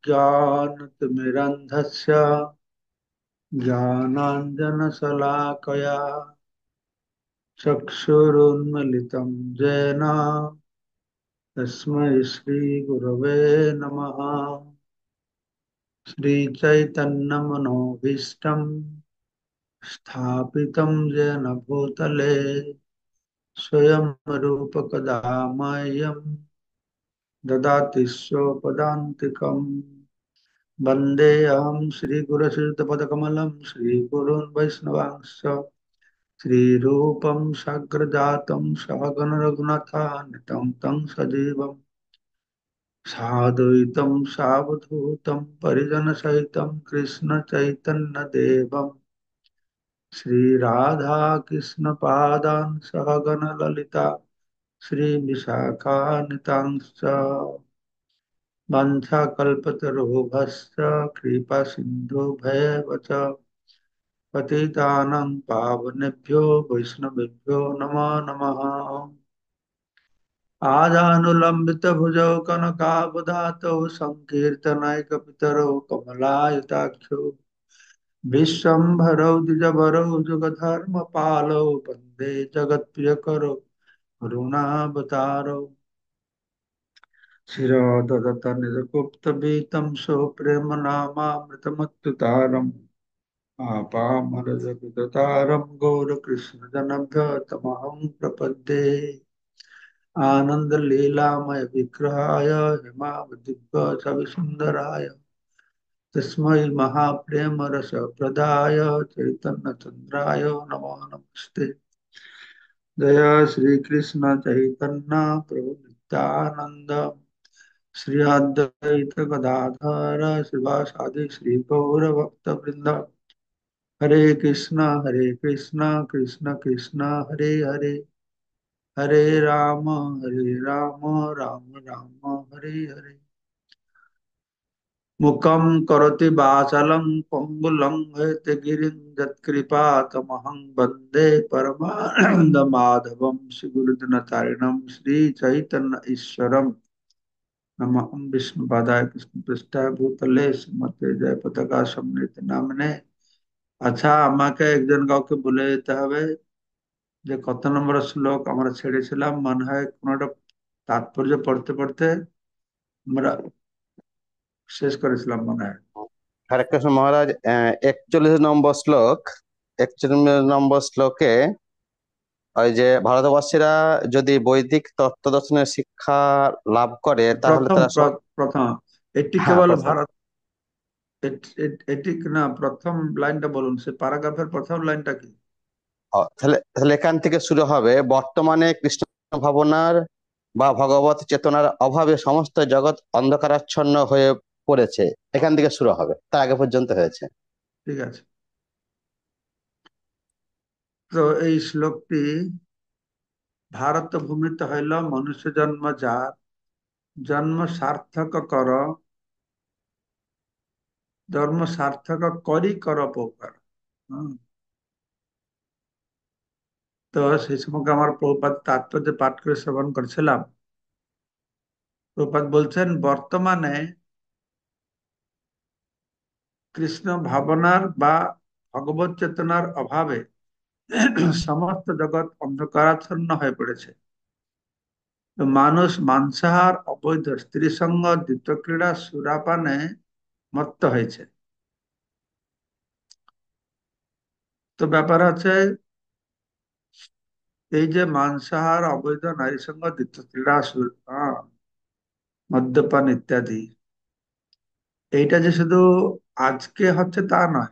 ज्ञानतिमिरन्धस्य ज्ञानाञ्जनशलाकया चक्षुरुन्मिलितं येन तस्मै श्रीगुरवे नमः। श्रीचैतन्यमनोभीष्टं स्थापितं येन भूतले स्वयं रूपकदा मह्यं ददाति स्वपदान्तिकम्। वन्देऽहं श्रीगुरुश्रीयुतपदकमलं श्रीगुरून् वैष्णवांश्च श्रीरूपं साग्रजातं सहगण रघुनाथान्वितं तं सजीवं साद्वैतं सावधूतं परिजनसहितं कृष्णचैतन्यदेवं श्रीराधाकृष्णपादान् सहगण ललिता श्रीविशाखान्वितांश्च वाञ्छाकल्पतरुभ्यश्च कृपासिन्धुभ्येव च पतितानां पावनेभ्यो वैष्णवेभ्यो नमो नमः। आजानुलम्बितभुजौ कनकावदातौ सङ्कीर्तनैकपितरौ कमलायताक्षौ विश्वम्भरौ द्विजवरौ जुगधर्मपालौ वन्दे जगत्प्रियकरौ करुणावतारौ शिरोदतनिजगुप्तवीतं सुप्रेमनामामृतमत्तुतारम् आपामरजगुदतारं गौरकृष्णजनभ्य तमहं प्रपद्ये। आनन्दलीलामय विग्रहाय हेमावदिव्यसविसुन्दराय तस्मै महाप्रेमरसप्रदाय चैतन्यचन्द्राय नमो नमस्ते। जय श्री कृष्ण चैतन्य प्रभु नित्यानंद श्री अद्वैत गदाधर श्रीवासादि श्री गौर भक्त वृंद। हरे कृष्ण कृष्ण कृष्ण हरे हरे, हरे राम राम राम हरे हरे। मुखं करोति वाचालं पंगुलं गिरिं यत्कृपा तमहं वन्दे परमानन्दमाधवं श्रीगुरुदिनतारिणं श्रीचैतन्य ईश्वरं। नमः विष्णुपादाय कृष्णपृष्ठाय भूतले শ্রীমতে জয় পতাকা সম্মানিত নামনে। আচ্ছা, আমাকে একজন কাউকে বলে দিতে হবে যে কত নম্বর শ্লোক আমরা ছেড়েছিলাম। মনে হয় কোনটা তাৎপর্য পড়তে পড়তে আমরা শেষ করেছিলাম মনে হয়। হরে কৃষ্ণ মহারাজ, 41 নম্বর শ্লোক। 41 নম্বর শ্লোকে ওই যে ভারতবাসীরা যদি বৈদিক তত্ত্ব দর্শনের শিক্ষা লাভ করে তাহলে প্রথম তারা প্রথম এটি হ্যাঁ, কেবল প্রথম। ভারত। এটি না, প্রথম লাইনটা বলুন, সে প্যারাগ্রাফের প্রথম লাইনটা কি? তাহলে তাহলে এখান থেকে শুরু হবে, বর্তমানে কৃষ্ণ ভাবনার বা ভগবত চেতনার অভাবে সমস্ত জগৎ অন্ধকারাচ্ছন্ন হয়ে পড়েছে। এখান থেকে শুরু হবে, তার আগে পর্যন্ত হয়েছে। ঠিক আছে। তো এই শ্লোকটি ভারত ভূমিতে হইল মনুষ্য জন্ম যার, জন্ম সার্থক কর, ধর্ম সার্থক করি কর পৌকার। হুম। তো সেই সময় আমার প্রভুপাদ তাৎপর্য পাঠ করে শ্রবণ করছিলাম। প্রভুপাদ বলছেন বর্তমানে কৃষ্ণ ভাবনার বা ভগবত চেতনার অভাবে সমস্ত জগৎ অন্ধকারাচ্ছন্ন হয়ে পড়েছে। তো মানুষ মাংসাহার, অবৈধ স্ত্রী সঙ্গ, দ্বৈত ক্রীড়া, সুরাপানে মত্ত হয়েছে। তো ব্যাপার আছে, এই যে মাংসাহার, অবৈধ নারী সঙ্গ, দ্বৈত ক্রীড়া, মদ্যপান ইত্যাদি, এইটা যে শুধু আজকে হচ্ছে তা নয়,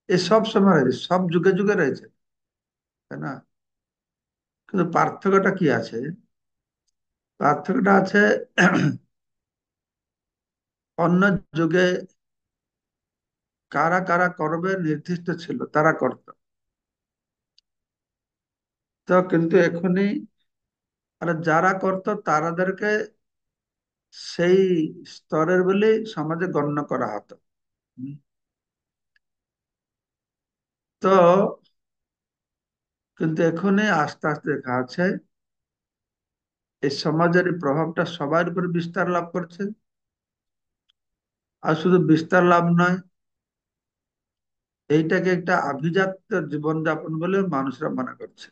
এ সব সময় রয়েছে, সব যুগে যুগে রয়েছে, তাই না? কিন্তু পার্থক্যটা কি আছে? পার্থক্যটা আছে অন্য যুগে কারা কারা করবে নির্দিষ্ট ছিল, তারা করত। তো কিন্তু এখনই আর যারা করত তারাদেরকে সেই স্তরের বলে সমাজে গণ্য করা হতো। হুম। তো কিন্তু এখনই আস্তে আস্তে দেখা আছে এই সমাজের এই প্রভাবটা সবার উপর বিস্তার লাভ করছে। আর শুধু বিস্তার লাভ নয়, এইটাকে একটা আভিজাত্য জীবনযাপন বলে মানুষরা মনে করছে।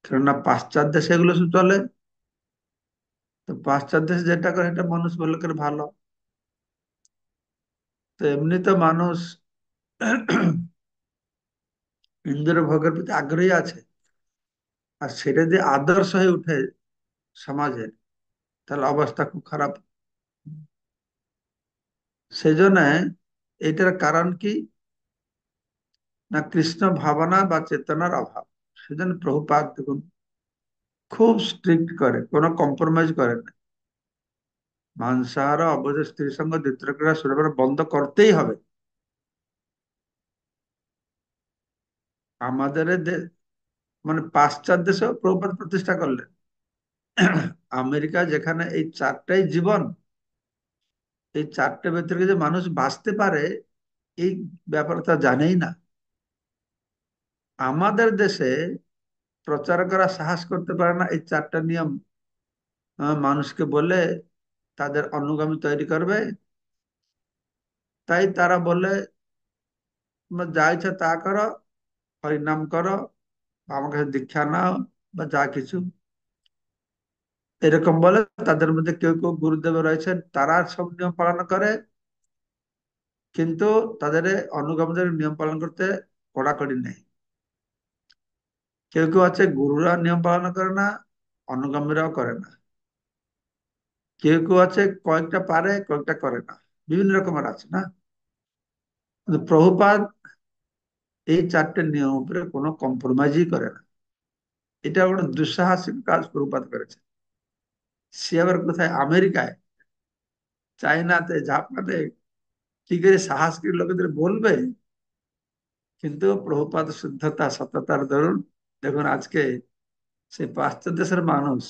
কেননা পাশ্চাত্য দেশে এগুলো শুধু চলে। তো পাশ্চাত্য দেশে যেটা করে এটা মানুষ বলে করে ভালো। তো এমনি তো মানুষ ইন্দ্রিয় ভোগের প্রতি আগ্রহী আছে, আর সেটা যদি আদর্শ হয়ে উঠে সমাজে, তাহলে অবস্থা খুব খারাপ। সেই জন্য এটার কারণ কি, না কৃষ্ণ ভাবনা বা চেতনার অভাব। সেজন্য প্রভুপাদ দেখুন খুব স্ট্রিক্ট করে, কোনো কম্প্রোমাইজ করে না। মাংসাহার, অবৈধ স্ত্রী সঙ্গ, দ্বিতীয় ক্রীড়া সুরবার বন্ধ করতেই হবে। আমাদের মানে পাশ্চাত্য দেশেও প্রভুপাদ প্রতিষ্ঠা করলেন। আমেরিকা যেখানে এই চারটাই জীবন, এই চারটে ভেতরে যে মানুষ বাঁচতে পারে, এই ব্যাপারটা জানেই না। আমাদের দেশে প্রচার করা সাহস করতে পারে না এই চারটা নিয়ম মানুষকে বলে তাদের অনুগামী তৈরি করবে। তাই তারা বলে তোমরা যা ইচ্ছা তা করো, হরিনাম করো, বা আমার কাছে দীক্ষা নাও, বা যা কিছু এরকম বলে। তাদের মধ্যে কেউ কেউ গুরুদেব রয়েছেন, তারা সব নিয়ম পালন করে, কিন্তু তাদের অনুগামীদের নিয়ম পালন করতে কড়াকড়ি নেই। কেউ কেউ আছে গুরুরা নিয়ম পালন করে না, অনুগামীরাও করে না। কেউ কেউ আছে কয়েকটা পারে কয়েকটা করে না, বিভিন্ন রকমের আছে না। কিন্তু প্রভুপাদ এই চারটে নিয়ম উপরে কোনো কম্প্রোমাইজই করে না। এটা একটা দুঃসাহসিক কাজ প্রভুপাত করেছে। সে আবার কোথায়, আমেরিকায়, চায়নাতে, জাপানে কি করে সাহস করে লোকেদের বলবে। কিন্তু প্রভুপাদ শুদ্ধতা সততার দরুন দেখুন আজকে সেই পাশ্চাত্য দেশের মানুষ,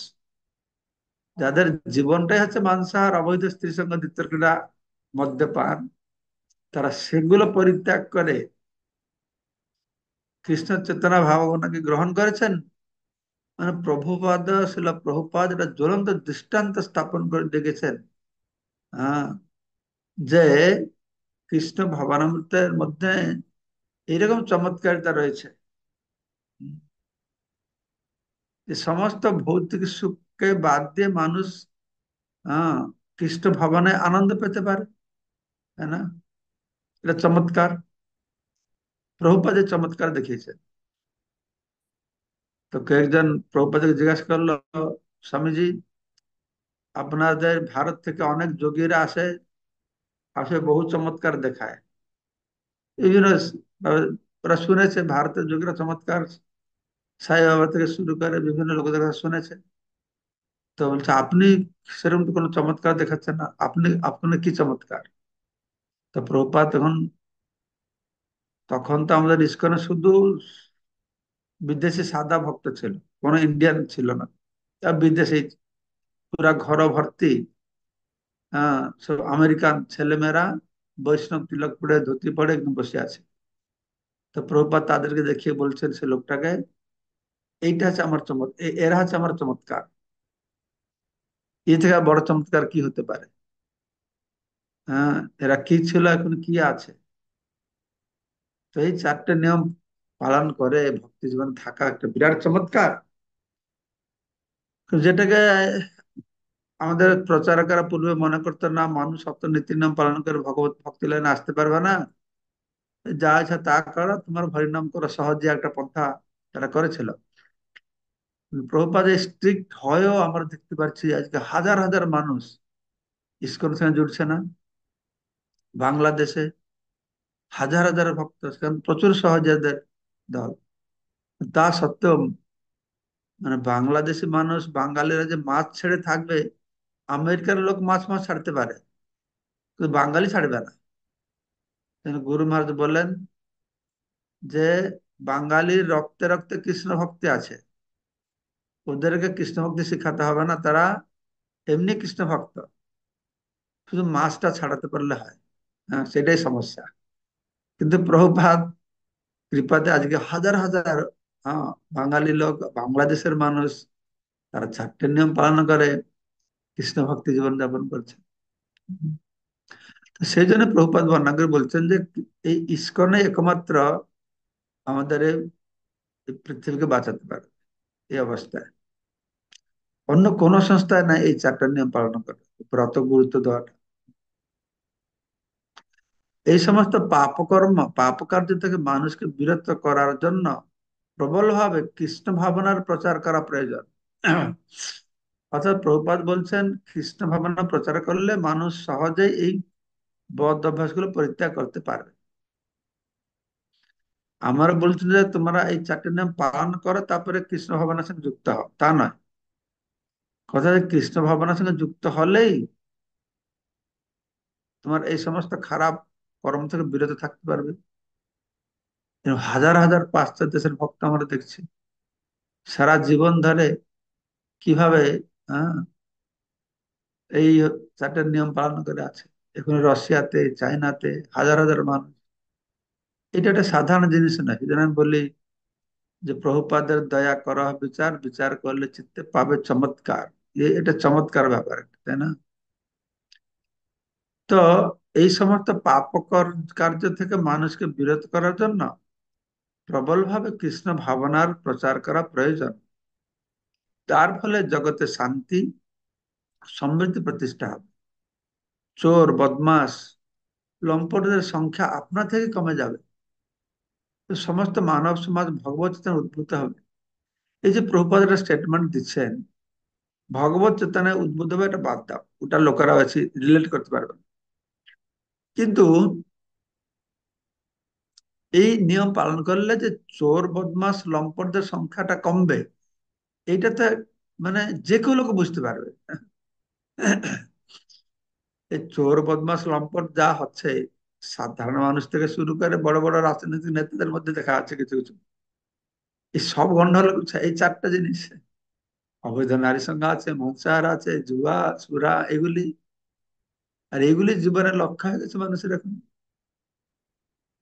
যাদের জীবনটাই হচ্ছে মাংসাহার, অবৈধ স্ত্রী সঙ্গ, দ্বিতীয় ক্রীড়া, মদ্যপান, তারা সেগুলো পরিত্যাগ করে কৃষ্ণ চেতনা ভাবনাকে গ্রহণ করেছেন। মানে প্রভুপাদ, শিল প্রভুপাদ এটা জ্বলন্ত দৃষ্টান্ত স্থাপন করে দেখেছেন। হ্যাঁ, যে কৃষ্ণ ভাবনামৃতের মধ্যে এইরকম চমৎকারিতা রয়েছে যে সমস্ত ভৌতিক সুখকে বাদ দিয়ে মানুষ হ্যাঁ কৃষ্ণ ভাবনায় আনন্দ পেতে পারে, তাই না? এটা চমৎকার, প্রভুপাদের চমৎকার দেখিয়েছে। তো কয়েকজন প্রভুপাদকে জিজ্ঞাসা করলো, স্বামীজি, আপনাদের ভারত থেকে অনেক যোগীরা আসে, আসে বহু চমৎকার দেখায়, বিভিন্ন ওরা শুনেছে ভারতের যোগীরা চমৎকার, সাই বাবা থেকে শুরু করে বিভিন্ন লোকদের কাছে শুনেছে। তো বলছে আপনি সেরকম তো কোনো চমৎকার দেখাচ্ছেন না, আপনি আপনার কি চমৎকার? তো প্রভুপাদ তখন, তখন তো আমাদের ইস্কনে শুধু বিদেশি সাদা ভক্ত ছিল, কোনো ইন্ডিয়ান ছিল না। বিদেশি পুরা ঘর ভর্তি, সব আমেরিকান ছেলেমেয়েরা বৈষ্ণব তিলক পরে ধুতি পরে একদম বসে আছে। তো প্রভুপাদ তাদেরকে দেখিয়ে বলছেন সে লোকটাকে, এইটা হচ্ছে আমার এরা হচ্ছে আমার চমৎকার। এ থেকে আর বড় চমৎকার কি হতে পারে? হ্যাঁ, এরা কি ছিল, এখন কি আছে। তো এই চারটে নিয়ম পালন করে ভক্তি জীবন থাকা একটা বিরাট চমৎকার, যেটাকে আমাদের প্রচারকেরা পূর্বে মনে করতো না মানুষ সপ্ত নীতি নিয়ম পালন করে ভগবত ভক্তি লাইনে আসতে পারবে না, যা আছে তা করো, তোমার হরিনাম করো, সহজে একটা পন্থা তারা করেছিল। প্রভুপাদ স্ট্রিক্ট হয়েও আমরা দেখতে পাচ্ছি আজকে হাজার হাজার মানুষ ইসকনের সঙ্গে জুড়ছে না। বাংলাদেশে হাজার হাজার ভক্ত, সেখানে প্রচুর সহজাদের দল। তা সত্ত্বেও মানে বাংলাদেশি মানুষ, বাঙালিরা যে মাছ ছেড়ে থাকবে, আমেরিকার লোক মাছ মাছ ছাড়তে পারে, কিন্তু বাঙালি ছাড়বে না। গুরু মহারাজ বললেন যে বাঙালির রক্তে রক্তে কৃষ্ণ ভক্তি আছে, ওদেরকে কৃষ্ণ ভক্তি শিখাতে হবে না, তারা এমনি কৃষ্ণ ভক্ত, শুধু মাছটা ছাড়াতে পারলে হয়। হ্যাঁ, সেটাই সমস্যা। কিন্তু প্রভুপাদ কৃপাতে আজকে হাজার হাজার হ্যাঁ বাঙালি লোক, বাংলাদেশের মানুষ, তারা চারটে নিয়ম পালন করে কৃষ্ণ ভক্তি জীবন যাপন করছে। তো সেই জন্য প্রভুপাদ বর্ণনা করে বলছেন যে এই ইস্কনে একমাত্র আমাদের এই পৃথিবীকে বাঁচাতে পারে এই অবস্থায়। অন্য কোন সংস্থায় না এই চারটা নিয়ম পালন করে, উপর অত গুরুত্ব দেওয়াটা। এই সমস্ত পাপকর্ম পাপ কার্য থেকে মানুষকে বিরত করার জন্য প্রবলভাবে কৃষ্ণ ভাবনার প্রচার করা প্রয়োজন। অর্থাৎ প্রভুপাদ বলছেন কৃষ্ণ ভাবনা প্রচার করলে মানুষ সহজেই এই বদ অভ্যাসগুলো পরিত্যাগ করতে পারবে। আমার বলছেন যে তোমরা এই চারটি নিয়ম পালন করো তারপরে কৃষ্ণ ভাবনার সঙ্গে যুক্ত হও, তা নয়। কথা যে কৃষ্ণ ভাবনার সঙ্গে যুক্ত হলেই তোমার এই সমস্ত খারাপ কর্ম থেকে বিরত থাকতে পারবে। হাজার হাজার পাশ্চাত্য দেশের ভক্ত আমরা দেখছি সারা জীবন ধরে কিভাবে আহ, এই চারটে নিয়ম পালন করে আছে। এখন রাশিয়াতে, চায়নাতে হাজার হাজার মানুষ। এটা একটা সাধারণ জিনিস না, এই জন্য আমি বলি যে প্রভুপাদের দয়া করা বিচার, বিচার করলে চিত্তে পাবে চমৎকার। এটা চমৎকার ব্যাপার একটা, তাই না? তো এই সমস্ত পাপকর কার্য থেকে মানুষকে বিরত করার জন্য প্রবলভাবে কৃষ্ণ ভাবনার প্রচার করা প্রয়োজন। তার ফলে জগতে শান্তি সমৃদ্ধি প্রতিষ্ঠা হবে। চোর, বদমাস, লম্পটদের সংখ্যা আপনা থেকে কমে যাবে। তো সমস্ত মানব সমাজ ভগবত চেতনা উদ্ভূত হবে। এই যে প্রভুপাদ একটা স্টেটমেন্ট দিচ্ছেন, ভগবত চেতনায় উদ্বুদ্ধ হবে, এটা বাদ দাও, ওটা লোকেরা বেশি রিলেট করতে পারবে না। কিন্তু এই নিয়ম পালন করলে যে চোর, বদমাস, লম্পটদের সংখ্যাটা কমবে, এইটাতে মানে যে কেউ লোক বুঝতে পারবে। এই চোর, বদমাস, লম্পট যা হচ্ছে সাধারণ মানুষ থেকে শুরু করে বড় বড় রাজনৈতিক নেতাদের মধ্যে দেখা যাচ্ছে কিছু কিছু। এই সব গন্ডগোল হচ্ছে এই চারটা জিনিস। অবৈধ নারী সংখ্যা আছে, মঞ্চাহার আছে, জুয়া, সুরা, এগুলি। আর এগুলি জীবনের লক্ষ্য হয়ে গেছে মানুষের এখন।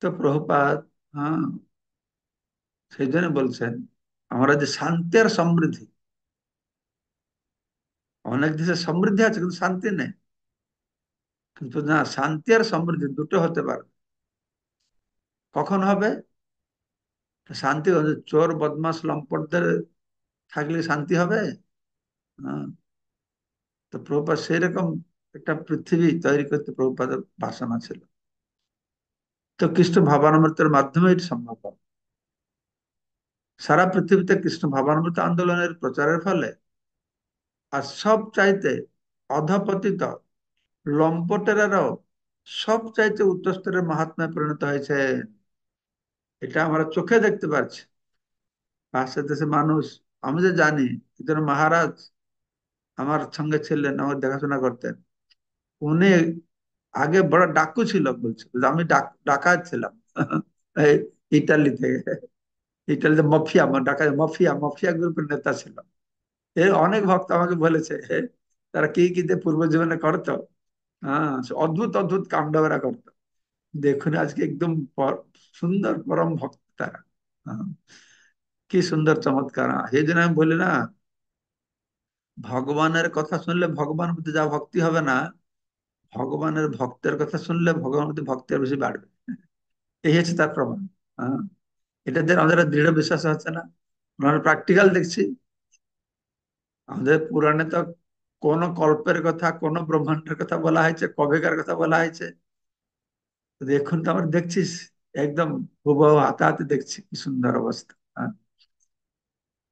তো প্রভুপাদ, হ্যাঁ, সেই জন্য বলছেন আমরা যে শান্তি আর সমৃদ্ধি, অনেক দেশে সমৃদ্ধি আছে কিন্তু শান্তি নেই। কিন্তু না, শান্তি আর সমৃদ্ধি দুটো হতে পারে। কখন হবে? শান্তি হবে চোর, বদমাস, লম্পটদের থাকলে শান্তি হবে? হ্যাঁ। তো প্রভুপাদ সেই রকম একটা পৃথিবী তৈরি করতে প্রভুপাদের বাসনা ছিল। তো কৃষ্ণ ভাবামৃতের মাধ্যমে এটি সম্ভব হবে। সারা পৃথিবীতে কৃষ্ণ ভাবামৃত আন্দোলনের প্রচারের ফলে আর সব চাইতে অধপতিত লম্পটেরাও সব চাইতে উচ্চ স্তরের মহাত্মায় পরিণত হয়েছে। এটা আমরা চোখে দেখতে পাচ্ছি। পাশের দেশে মানুষ, আমি যে জানি, একজন মহারাজ আমার সঙ্গে ছিলেন, আমার দেখাশোনা করতেন। উনি আগে বড় ডাকু ছিল বলছে, আমি ডাকাত ছিলাম। এই ইটালি থেকে, ইটালিতে মাফিয়া, ডাকাত মাফিয়া, মাফিয়া গ্রুপের নেতা ছিল। এর অনেক ভক্ত আমাকে বলেছে তারা কি কি যে পূর্ব জীবনে করতো। হ্যাঁ, অদ্ভুত অদ্ভুত কাণ্ড ওরা করতো। দেখুন আজকে একদম সুন্দর পরম ভক্ত তারা। হ্যাঁ, কি সুন্দর চমৎকার। এই জন্য আমি বলি না, ভগবানের কথা শুনলে ভগবানের প্রতি যা ভক্তি হবে না, ভগবানের ভক্তের কথা শুনলে ভগবানের প্রতি ভক্তি আর বেশি বাড়বে। এই হচ্ছে তার প্রমাণ। হ্যাঁ, এটা দিয়ে আমাদের আর দৃঢ় বিশ্বাস হচ্ছে না, আমরা প্র্যাকটিক্যাল দেখছি। আমাদের পুরাণে তো কোন কল্পের কথা, কোন ব্রহ্মাণ্ডের কথা বলা হয়েছে, কবেকার কথা বলা হয়েছে। তো এখন তো আমরা দেখছিস একদম হুবহু হাতে দেখছি কি সুন্দর অবস্থা। হ্যাঁ,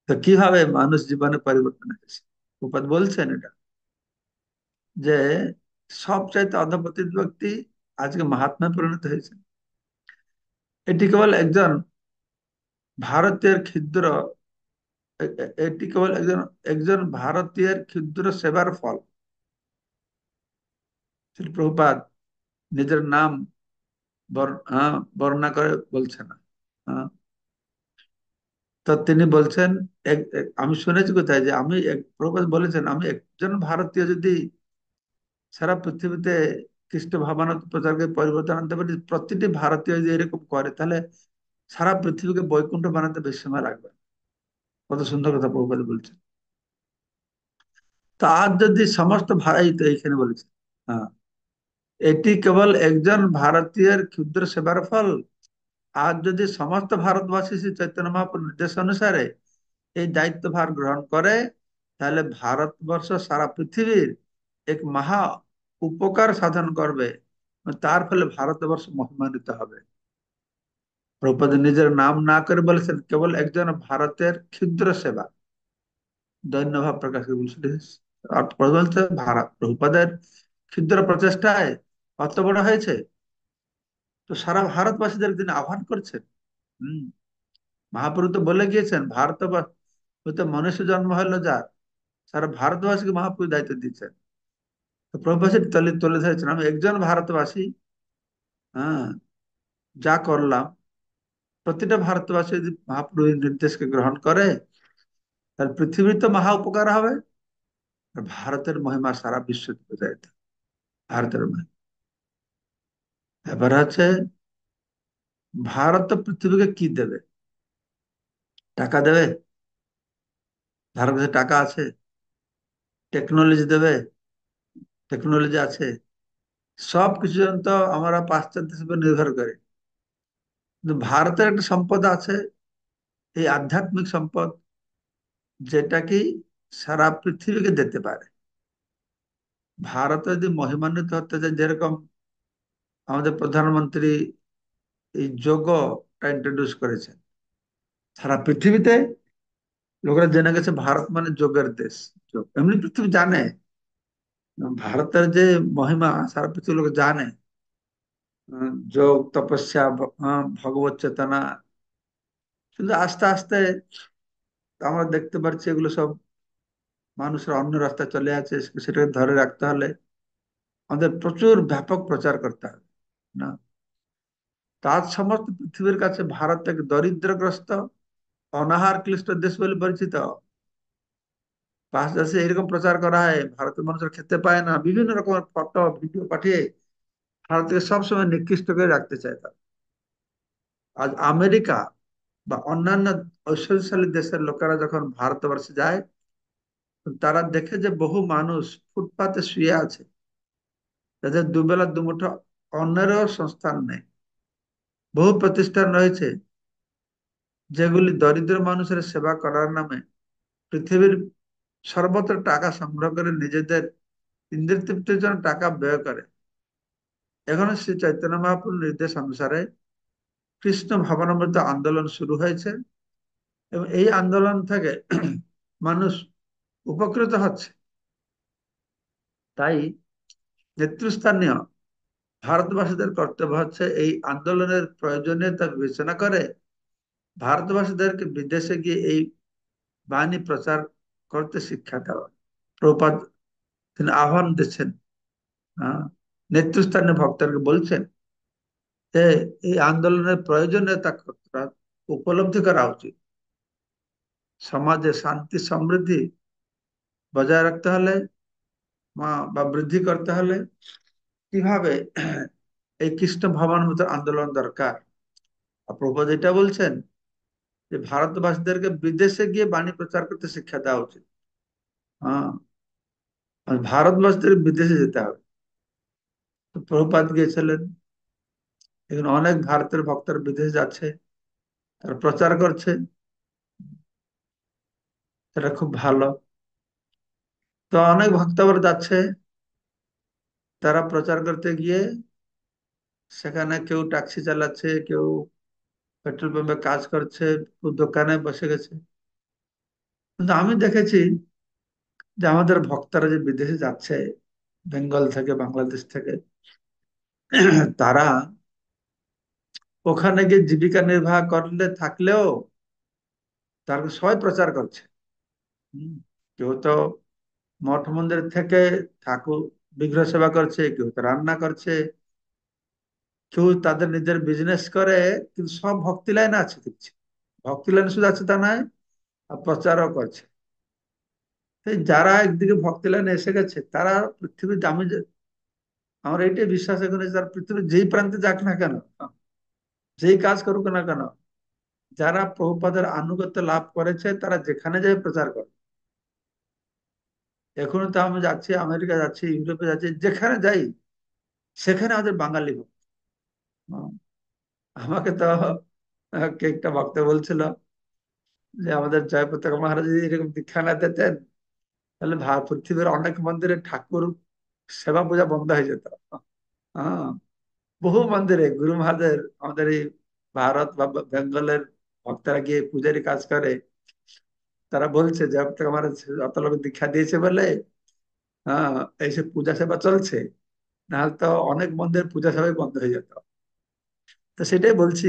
তো কিভাবে মানুষ জীবনে পরিবর্তন হয়েছে। উপাদ বলছেন এটা, যে সবচাইতে অধপতিত ব্যক্তি আজকে মহাত্মায় পরিণত হয়েছে। এটি কেবল একজন ভারতীয় ক্ষুদ্র, এটি কেবল একজন একজন ভারতীয়ের ক্ষুদ্র সেবার ফল। শ্রী প্রভুপাদ নিজের নাম বর্ণনা করে বলছে না। হ্যাঁ, তো তিনি বলছেন আমি শুনেছি কোথায় যে প্রভুপাদ বলেছেন আমি একজন ভারতীয় যদি সারা পৃথিবীতে খ্রিস্ট ভাবনা প্রচারকে পরিবর্তন আনতে পারি, প্রতিটি ভারতীয় যদি এরকম করে, তাহলে সারা পৃথিবীকে বৈকুণ্ঠ বানাতে বেশি সময় লাগবে না। কত সুন্দর কথা প্রভুপাদ বলছেন। তো আজ যদি সমস্ত ভাই, তো এইখানে বলেছে। হ্যাঁ, এটি কেবল একজন ভারতীয়ের ক্ষুদ্র সেবার ফল। আর যদি সমস্ত ভারতবাসী শ্রী চৈতন্য মহাপ্রভুর নির্দেশ অনুসারে এই দায়িত্বভার গ্রহণ করে, তাহলে ভারতবর্ষ সারা পৃথিবীর এক মহা উপকার সাধন করবে। তার ফলে ভারতবর্ষ মহিমান্বিত হবে। প্রভুপাদ নিজের নাম না করে বলেছেন কেবল একজন ভারতের ক্ষুদ্র সেবা, দৈন্য ভাব প্রকাশ করে বলছেন। অর্থ বলছে ভারত প্রভুপাদের ক্ষুদ্র প্রচেষ্টায় কত বড় হয়েছে, তো সারা ভারতবাসীদের তিনি আহ্বান করছেন। হম মহাপ্রভু তো বলে গিয়েছেন ভারত হতে মনুষ্য জন্ম হলো যার, সারা ভারতবাসীকে মহাপ্রভু দায়িত্ব দিচ্ছেন। তো প্রভুপাদ তুলে তুলে ধরেছেন আমি একজন ভারতবাসী, হ্যাঁ, যা করলাম, প্রতিটা ভারতবাসী যদি মহাপ্রভুর নির্দেশকে গ্রহণ করে, তাহলে পৃথিবীর তো মহা উপকার হবে। আর ভারতের মহিমা সারা বিশ্ব প্রচারিত। ভারতের মহিমা এবার হচ্ছে, ভারত তো পৃথিবীকে কি দেবে? টাকা দেবে? ভারত কাছে টাকা আছে? টেকনোলজি দেবে? টেকনোলজি আছে? সবকিছু তো আমরা পাশ্চাত্য দেশের উপর নির্ভর করি। কিন্তু ভারতের একটা সম্পদ আছে, এই আধ্যাত্মিক সম্পদ, যেটা কি সারা পৃথিবীকে দিতে পারে। ভারত যদি মহিমান্বিত হতে চায়, যেরকম আমাদের প্রধানমন্ত্রী এই যোগটা ইন্ট্রোডিউস করেছেন, সারা পৃথিবীতে লোকেরা জেনে গেছে ভারত মানে যোগের দেশ। যোগ এমনি পৃথিবী জানে ভারতের যে মহিমা, সারা পৃথিবীর লোক জানে। যোগ তপস্যা ভগবত চেতনা, কিন্তু আস্তে আস্তে আমরা দেখতে পাচ্ছি এগুলো সব মানুষের অন্য রাস্তায় চলে আছে। সেটাকে ধরে রাখতে হলে আমাদের প্রচুর ব্যাপক প্রচার করতে হবে না। তার সমস্ত পৃথিবীর কাছে ভারত এক দরিদ্রগ্রস্ত অনাহার ক্লিষ্ট দেশ বলে পরিচিত। পাঁচ দেশে এরকম প্রচার করা হয় ভারতের মানুষরা খেতে পায় না, বিভিন্ন রকমের ফটো ভিডিও পাঠিয়ে ভারতকে সবসময় নিকৃষ্ট করে রাখতে চায় তারা। আজ আমেরিকা বা অন্যান্য ঐশ্বর্যশালী দেশের লোকেরা যখন ভারতবর্ষে যায়, তারা দেখে যে বহু মানুষ ফুটপাতে শুয়ে আছে, তাদের দুবেলা দুমুঠো অন্নেরও সংস্থান নেই। বহু প্রতিষ্ঠান রয়েছে যেগুলি দরিদ্র মানুষের সেবা করার নামে পৃথিবীর সর্বত্র টাকা সংগ্রহ করে নিজেদের ইন্দ্রিয় তৃপ্তির জন্য টাকা ব্যয় করে। এখন শ্রী চৈতন্য মহাপ্রভুর নির্দেশ অনুসারে কৃষ্ণ ভাবনামৃত আন্দোলন শুরু হয়েছে, এবং এই আন্দোলন থেকে মানুষ উপকৃত হচ্ছে। তাই নেতৃস্থানীয় ভারতবাসীদের কর্তব্য হচ্ছে এই আন্দোলনের প্রয়োজনীয়তা বিবেচনা করে ভারতবাসীদেরকে বিদেশে গিয়ে এই বাণী প্রচার করতে শিক্ষা দেওয়া। প্রভুপাদ তিনি আহ্বান দিচ্ছেন, আহ, নেতৃস্থানীয় ভক্তদেরকে বলছেন যে এই আন্দোলনের প্রয়োজনীয়তা কতটা উপলব্ধি করা উচিত। সমাজে শান্তি সমৃদ্ধি বজায় রাখতে হলে বা বৃদ্ধি করতে হলে কিভাবে এই কৃষ্ণ ভগবান মতো আন্দোলন দরকার। আর প্রভুপাদ এটা বলছেন যে ভারতবাসীদেরকে বিদেশে গিয়ে বাণী প্রচার করতে শিক্ষা দেওয়া উচিত। হ্যাঁ, আর ভারতবাসীদের বিদেশে যেতে হবে। তো প্রভুপাদ গিয়েছিলেন, এখন অনেক ভারতের ভক্তরা বিদেশে যাচ্ছে, তারা প্রচার করছে, সেটা খুব ভালো। তো অনেক ভক্ত আবার যাচ্ছে, তারা প্রচার করতে গিয়ে সেখানে কেউ ট্যাক্সি চালাচ্ছে, কেউ পেট্রোল পাম্পে কাজ করছে, কেউ দোকানে বসে গেছে। কিন্তু আমি দেখেছি যে আমাদের ভক্তরা যে বিদেশে যাচ্ছে, বেঙ্গল থেকে বাংলাদেশ থেকে, তারা ওখানে গিয়ে জীবিকা নির্বাহ করলে থাকলেও তার সবাই প্রচার করছে। হম, কেউ তো মঠ মন্দির থেকে ঠাকুর বিগ্রহ সেবা করছে, কেউ তো রান্না করছে, কেউ তাদের নিজের বিজনেস করে, কিন্তু সব ভক্তি লাইনে আছে দেখছি। ভক্তি লাইনে শুধু আছে তা নয়, আর প্রচারও করছে। এই যারা একদিকে ভক্তি লাইনে এসে গেছে, তারা পৃথিবীর আমার এইটাই বিশ্বাস এখন, যারা পৃথিবীর যেই প্রান্তে যাক না কেন, যেই কাজ করুক না কেন, যারা প্রভুপাদের আনুগত্য লাভ করেছে তারা যেখানে যায় প্রচার করে। এখনো তো আমি যাচ্ছি, আমেরিকা যাচ্ছি, ইউরোপে যাচ্ছি, যেখানে যাই সেখানে আমাদের বাঙালি ভক্ত। হ্যাঁ, আমাকে তো কে একটা ভক্ত বলছিল যে আমাদের জয়প্রতাপ মহারাজ যদি এরকম দীক্ষা না দিতেন, তাহলে পৃথিবীর অনেক মন্দিরে ঠাকুর সেবা পূজা বন্ধ হয়ে যেত। হ্যাঁ, বহু মন্দিরে গুরু মহারাজের, আমাদের এই ভারত বা বেঙ্গলের ভক্তরা গিয়ে পূজারি কাজ করে, তারা বলছে জয়প্রতাপ মহারাজ অত লোক দীক্ষা দিয়েছে বলে হ্যাঁ এইসব পূজা সেবা চলছে, নাহলে তো অনেক মন্দির পূজা সেবাই বন্ধ হয়ে যেত। তো সেটাই বলছি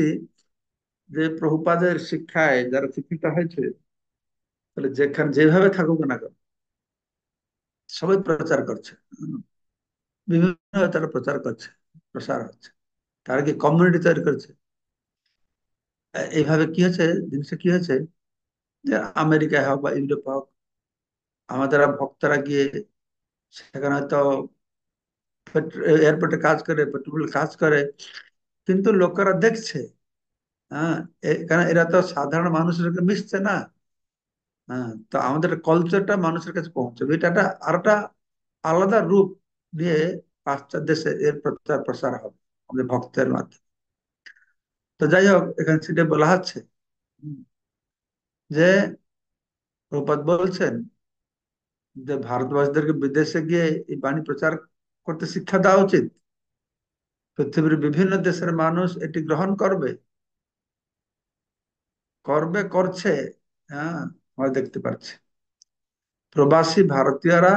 যে প্রভুপাদের শিক্ষায় যারা শিক্ষিত হয়েছে, তাহলে যেখানে যেভাবে থাকুক না কেন সবাই প্রচার করছে। বিভিন্ন তারা প্রচার করছে, প্রসার হচ্ছে, তারা কি কমিউনিটি তৈরি করছে। এইভাবে কি হচ্ছে, জিনিসটা কি হচ্ছে, যে আমেরিকায় হোক বা ইউরোপ হোক, আমাদের ভক্তরা গিয়ে সেখানে হয়তো এয়ারপোর্টে কাজ করে, পেট্রোল কাজ করে, কিন্তু লোকেরা দেখছে। হ্যাঁ, কারণ এরা তো সাধারণ মানুষের সাথে মিশছে না। হ্যাঁ, তো আমাদের কালচারটা মানুষের কাছে পৌঁছবে, এটা একটা আর একটা আলাদা রূপ নিয়ে পাশ্চাত্য দেশে এর প্রচার প্রসার হবে আমাদের ভক্তের মাধ্যমে। তো যাই হোক, এখানে সেটা বলা হচ্ছে হুম, যে প্রভুপাদ বলছেন যে ভারতবাসীদেরকে বিদেশে গিয়ে এই বাণী প্রচার করতে শিক্ষা দেওয়া উচিত। পৃথিবীর বিভিন্ন দেশের মানুষ এটি গ্রহণ করবে, করবে, করছে। হ্যাঁ, আমরা দেখতে পাচ্ছি প্রবাসী ভারতীয়রা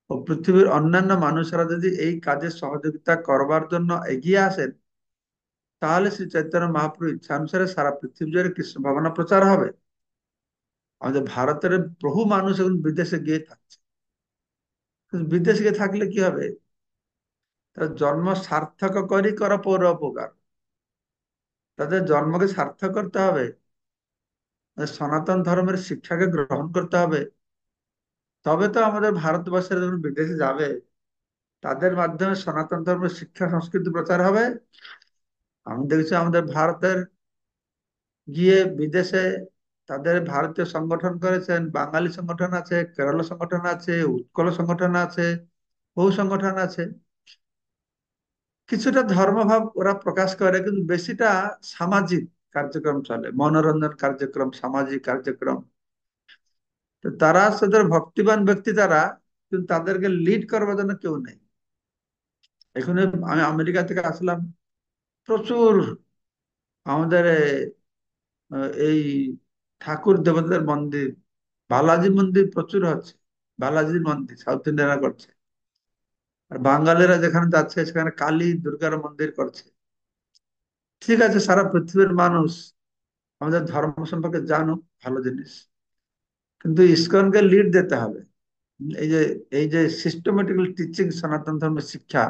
ও পৃথিবীর অন্যান্য মানুষেরা যদি এই কাজে সহযোগিতা করবার জন্য এগিয়ে আসেন, তাহলে শ্রী চৈতন্য মহাপ্রভু ইচ্ছানুসারে সারা পৃথিবী জুড়ে কৃষ্ণ ভাবনা প্রচার হবে। আমাদের ভারতের বহু মানুষ এখন বিদেশে গিয়ে থাকছে, কিন্তু বিদেশে গিয়ে থাকলে কি হবে, তার জন্ম সার্থক করি করা পৌর উপকার। তাদের জন্মকে সার্থক করতে হবে, তাদের সনাতন ধর্মের শিক্ষাকে গ্রহণ করতে হবে। তবে তো আমাদের ভারতবর্ষের যখন বিদেশে যাবে, তাদের মাধ্যমে সনাতন ধর্মের শিক্ষা সংস্কৃতি প্রচার হবে। আমি দেখছি আমাদের ভারতের গিয়ে বিদেশে তাদের ভারতীয় সংগঠন করেছেন, বাঙালি সংগঠন আছে, কেরল সংগঠন আছে, উৎকল সংগঠন আছে, বহু সংগঠন আছে। কিছুটা ধর্মভাব ওরা প্রকাশ করে, কিন্তু বেশিটা সামাজিক কার্যক্রম চলে, মনোরঞ্জন কার্যক্রম, সামাজিক কার্যক্রম। তো তারা তাদের ভক্তিবান ব্যক্তি তারা, কিন্তু তাদেরকে লিড করবার জন্য কেউ নেই। এখানে আমি আমেরিকা থেকে আসলাম, প্রচুর আমাদের এই ঠাকুর দেবতাদের মন্দির, বালাজি মন্দির প্রচুর হচ্ছে। বালাজির মন্দির সাউথ ইন্ডিয়ানরা করছে, আর বাঙালিরা যেখানে যাচ্ছে সেখানে কালী দুর্গার মন্দির করছে। ঠিক আছে, সারা পৃথিবীর মানুষ আমাদের ধর্ম সম্পর্কে জানুক, ভালো জিনিস, কিন্তু ইসকনকে লিড দিতে হবে। এই যে সিস্টেমেটিক্যাল টিচিং, সনাতন ধর্মের শিক্ষা,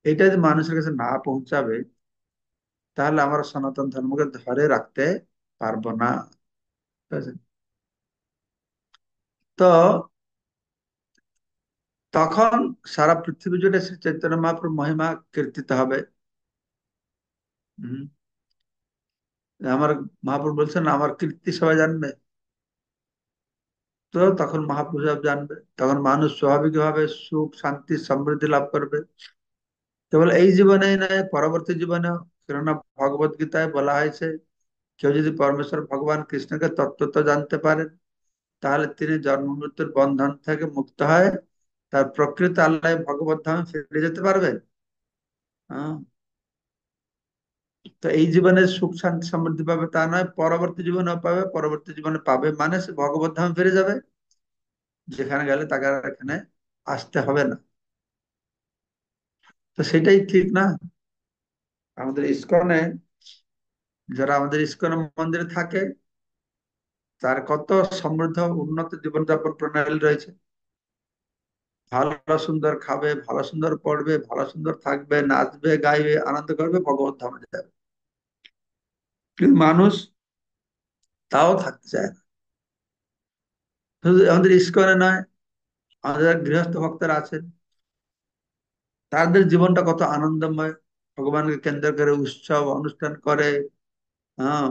এটা যদি মানুষের কাছে না পৌঁছাবে, তাহলে আমরা সনাতন ধর্মকে ধরে রাখতে পারবো না। ঠিক আছে? তো তখন সারা পৃথিবী জুড়ে শ্রী চৈতন্য মহাপ্রভুর মহিমা কীর্তিত হবে। হম, আমার মহাপ্রভু বলছেন আমার কীর্তি সবাই জানবে। তো তখন মহাপ্রভু সব জানবে, তখন মানুষ স্বাভাবিকভাবে সুখ, শান্তি, সমৃদ্ধি লাভ করবে। কেবল এই জীবনেই নয়, পরবর্তী জীবনেও। কেননা ভগবত গীতায় বলা হয়েছে, কেউ যদি পরমেশ্বর ভগবান কৃষ্ণকে তত্ত্বত জানতে পারেন, তাহলে তিনি জন্ম মৃত্যুর বন্ধন থেকে মুক্ত হয় তার প্রকৃত আল্লাহ ভগবত ধামে ফিরে যেতে পারবেন। হ্যাঁ, তো এই জীবনে সুখ, শান্তি, সমৃদ্ধি পাবে তা নয়, পরবর্তী জীবনেও পাবে। পরবর্তী জীবনে পাবে মানে সে ভগবত ধামে ফিরে যাবে, যেখানে গেলে তাকে আর এখানে আসতে হবে না। তো সেটাই ঠিক না? আমাদের ইসকনে, যারা আমাদের ইসকন মন্দিরে থাকে, তার কত সমৃদ্ধ উন্নত জীবনযাপন প্রণালী রয়েছে। ভালো সুন্দর খাবে, ভালো সুন্দর পড়বে, ভালো সুন্দর থাকবে, নাচবে, গাইবে, আনন্দ করবে, ভগবত ধামে যাবে। কিন্তু মানুষ তাও থাকতে চায় না। শুধু আমাদের ইসকনে নয়, আমাদের যারা গৃহস্থ ভক্তরা আছেন, তাদের জীবনটা কত আনন্দময়। ভগবানকে কেন্দ্র করে উৎসব অনুষ্ঠান করে। হ্যাঁ,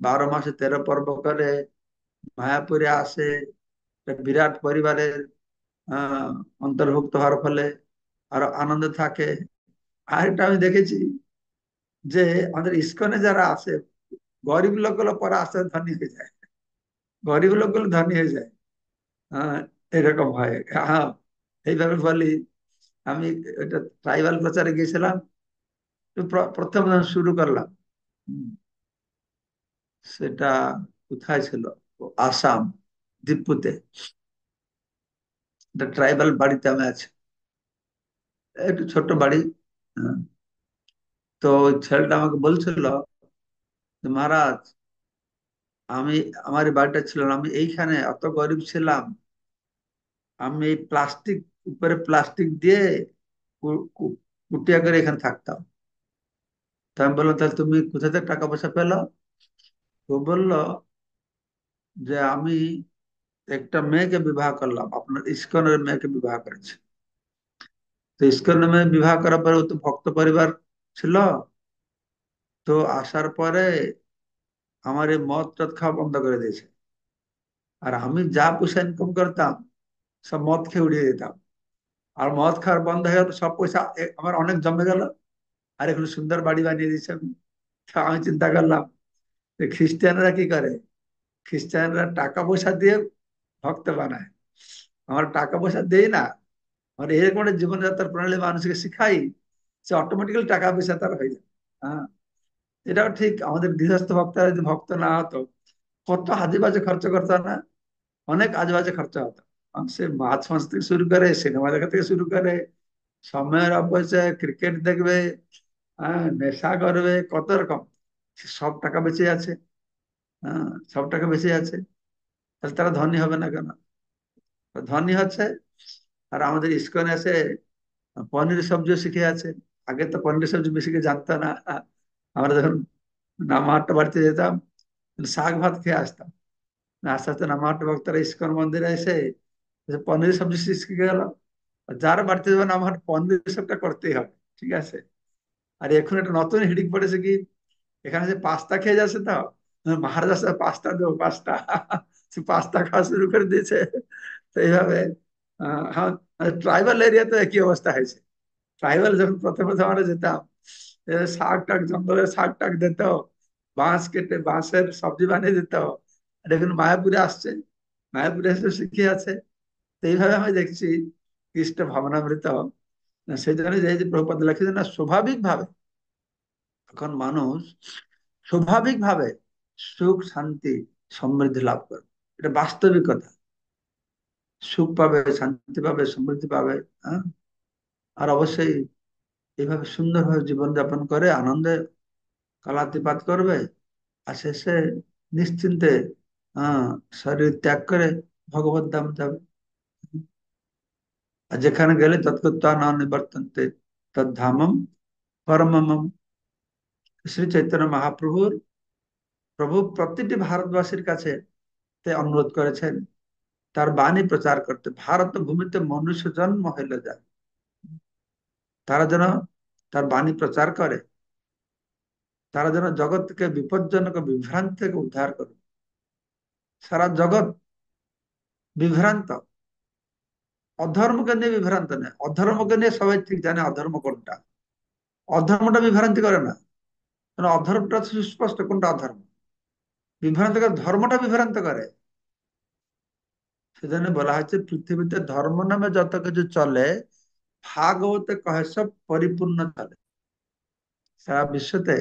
12 মাসে 13 পর্ব করে, মায়াপুরে আসে, একটা বিরাট পরিবারের আহ অন্তর্ভুক্ত হওয়ার ফলে আরো আনন্দে থাকে। আরেকটা আমি দেখেছি যে আমাদের ইস্কনে যারা আছে, গরিব লোকগুলো পরে আস্তে আস্তে ধনী হয়ে যায়, গরিব লোকগুলো ধনী হয়ে যায়। হ্যাঁ, এরকম হয়। হ্যাঁ, এইভাবে বলি। আমি এটা ট্রাইবাল প্রচারে গিয়েছিলাম, তো প্রথম যখন শুরু করলাম, হুম, সেটা কোথায় ছিল, আসাম, দিপুতে, একটা ট্রাইবাল বাড়িতে আমি আছি, একটু ছোট্ট বাড়ি। হ্যাঁ, তো ওই ছেলেটা আমাকে বলছিল যে মহারাজ, আমি, আমার এই বাড়িটা ছিল না, আমি এইখানে অত গরিব ছিলাম, আমি এই প্লাস্টিক, উপরে প্লাস্টিক দিয়ে কুটিয়া করে এখানে থাকতাম। তা আমি বললাম, তাহলে তুমি কোথা থেকে টাকা পয়সা পেলো? তো বললো যে আমি একটা মেয়েকে বিবাহ করলাম, আপনার ইস্কনের মেয়েকে বিবাহ করেছে। তো ইস্কনের মেয়ে বিবাহ করার পরে ও তো ভক্ত পরিবার ছিল, তো আসার পরে আমার এই মদ টদ খাওয়া বন্ধ করে দিয়েছে। আর আমি যা পয়সা ইনকাম করতাম সব মদ খেয়ে উড়িয়ে দিতাম। আর মদ খাওয়ার বন্ধ হয়ে গেল, সব পয়সা আমার অনেক জমে গেল, আর এখন সুন্দর বাড়ি বানিয়ে দিয়েছে আমি। তো আমি চিন্তা করলাম যে খ্রিস্টানরা কি করে, খ্রিস্টানরা টাকা পয়সা দিয়ে ভক্ত বানায়, আমার টাকা পয়সা দেই না, আর এরকম একটা জীবনযাত্রার প্রণালী মানুষকে শিখাই, সে অটোমেটিক্যালি টাকা পয়সা তার হয়ে যায়। হ্যাঁ, এটাও ঠিক। আমাদের গৃহস্থ ভক্তরা যদি ভক্ত না হতো, কত আজে বাজে খরচা করতো না, অনেক আজে বাজে খরচা হতো। সে মাছ মাছ থেকে শুরু করে, সিনেমা দেখা থেকে শুরু করে, সময়ের অপচয়, ক্রিকেট দেখবে, হ্যাঁ, নেশা করবে, কত রকম, সব টাকা বেঁচে আছে। হ্যাঁ, সব টাকা বেঁচে আছে, তাহলে তারা ধনী হবে না কেন? ধনী হচ্ছে। আর আমাদের ইস্কনে এসে পনির সবজিও শিখে আছে। আগে তো পনির সবজি বেশি কেউ জানতো না। আমরা যখন নামাহাট্টা বাড়িতে যেতাম, শাক ভাত খেয়ে আসতাম, আস্তে আস্তে নামাহাট্টা ভক্তরা ইস্কন মন্দিরে এসে পনির সবজি শিখে গেল। আর যার বাড়িতে যাবেন আমার পনির সবটা করতেই হবে, ঠিক আছে। আর এখন একটা নতুন হিড়িক পড়েছে কি, এখানে যে পাস্তা খেয়ে যাচ্ছে, তো মহারাজার সাথে পাস্তা দেবো, পাস্তা, সে পাস্তা খাওয়া শুরু করে দিয়েছে। তো এইভাবে হ্যাঁ, ট্রাইবাল এরিয়াতে একই অবস্থা হয়েছে। ট্রাইবাল যখন প্রথমে প্রথমে আমরা যেতাম, শাক টাক, জঙ্গলের শাক টাক দিত, বাঁশ কেটে বাঁশের সবজি বানিয়ে দিত। আর এখন মায়াপুরে আসছে, মায়াপুরে এসে শিখে আছে। তো এইভাবে আমি দেখছি খ্রিস্ট ভাবনামৃত। সেই জন্য যে প্রভুপাদ লিখেছেন না, স্বাভাবিক ভাবে এখন মানুষ স্বাভাবিক ভাবে সুখ শান্তি সমৃদ্ধি লাভ করে, এটা বাস্তবিকতা। সুখ পাবে, শান্তি পাবে, সমৃদ্ধি পাবে। হ্যাঁ, আর অবশ্যই এইভাবে সুন্দরভাবে জীবনযাপন করে আনন্দে কালাতিপাত করবে, আর শেষে নিশ্চিন্তে আহ শরীর ত্যাগ করে ভগবত ধাম যাবে। আর যেখানে গেলে তৎকর্তা না নিবর্তন্তে তদ্ধামম পরমম। শ্রী চৈতন্য মহাপ্রভুর, প্রভু প্রতিটি ভারতবাসীর কাছে তে অনুরোধ করেছেন তার বাণী প্রচার করতে। ভারত ভূমিতে মনুষ্য জন্ম হইলে যায়, তারা যেন তার বাণী প্রচার করে, তারা যেন জগৎকে বিপজ্জনক ও বিভ্রান্ত থেকে উদ্ধার করে। সারা জগৎ বিভ্রান্ত, অধর্মকে নিয়ে বিভ্রান্ত নয়, অধর্মকে নিয়ে সবাই ঠিক জানে অধর্ম কোনটা, অধর্মটা বিভ্রান্তি করে না, কারণ অধর্মটা সুস্পষ্ট কোনটা অধর্ম, বিভ্রান্ত করে ধর্মটা বিভ্রান্ত করে। সেজন্য বলা হচ্ছে পৃথিবীতে ধর্ম নামে যত কিছু চলে, ভাগবতে কহে সব পরিপূর্ণ চলে। সারা বিশ্বতে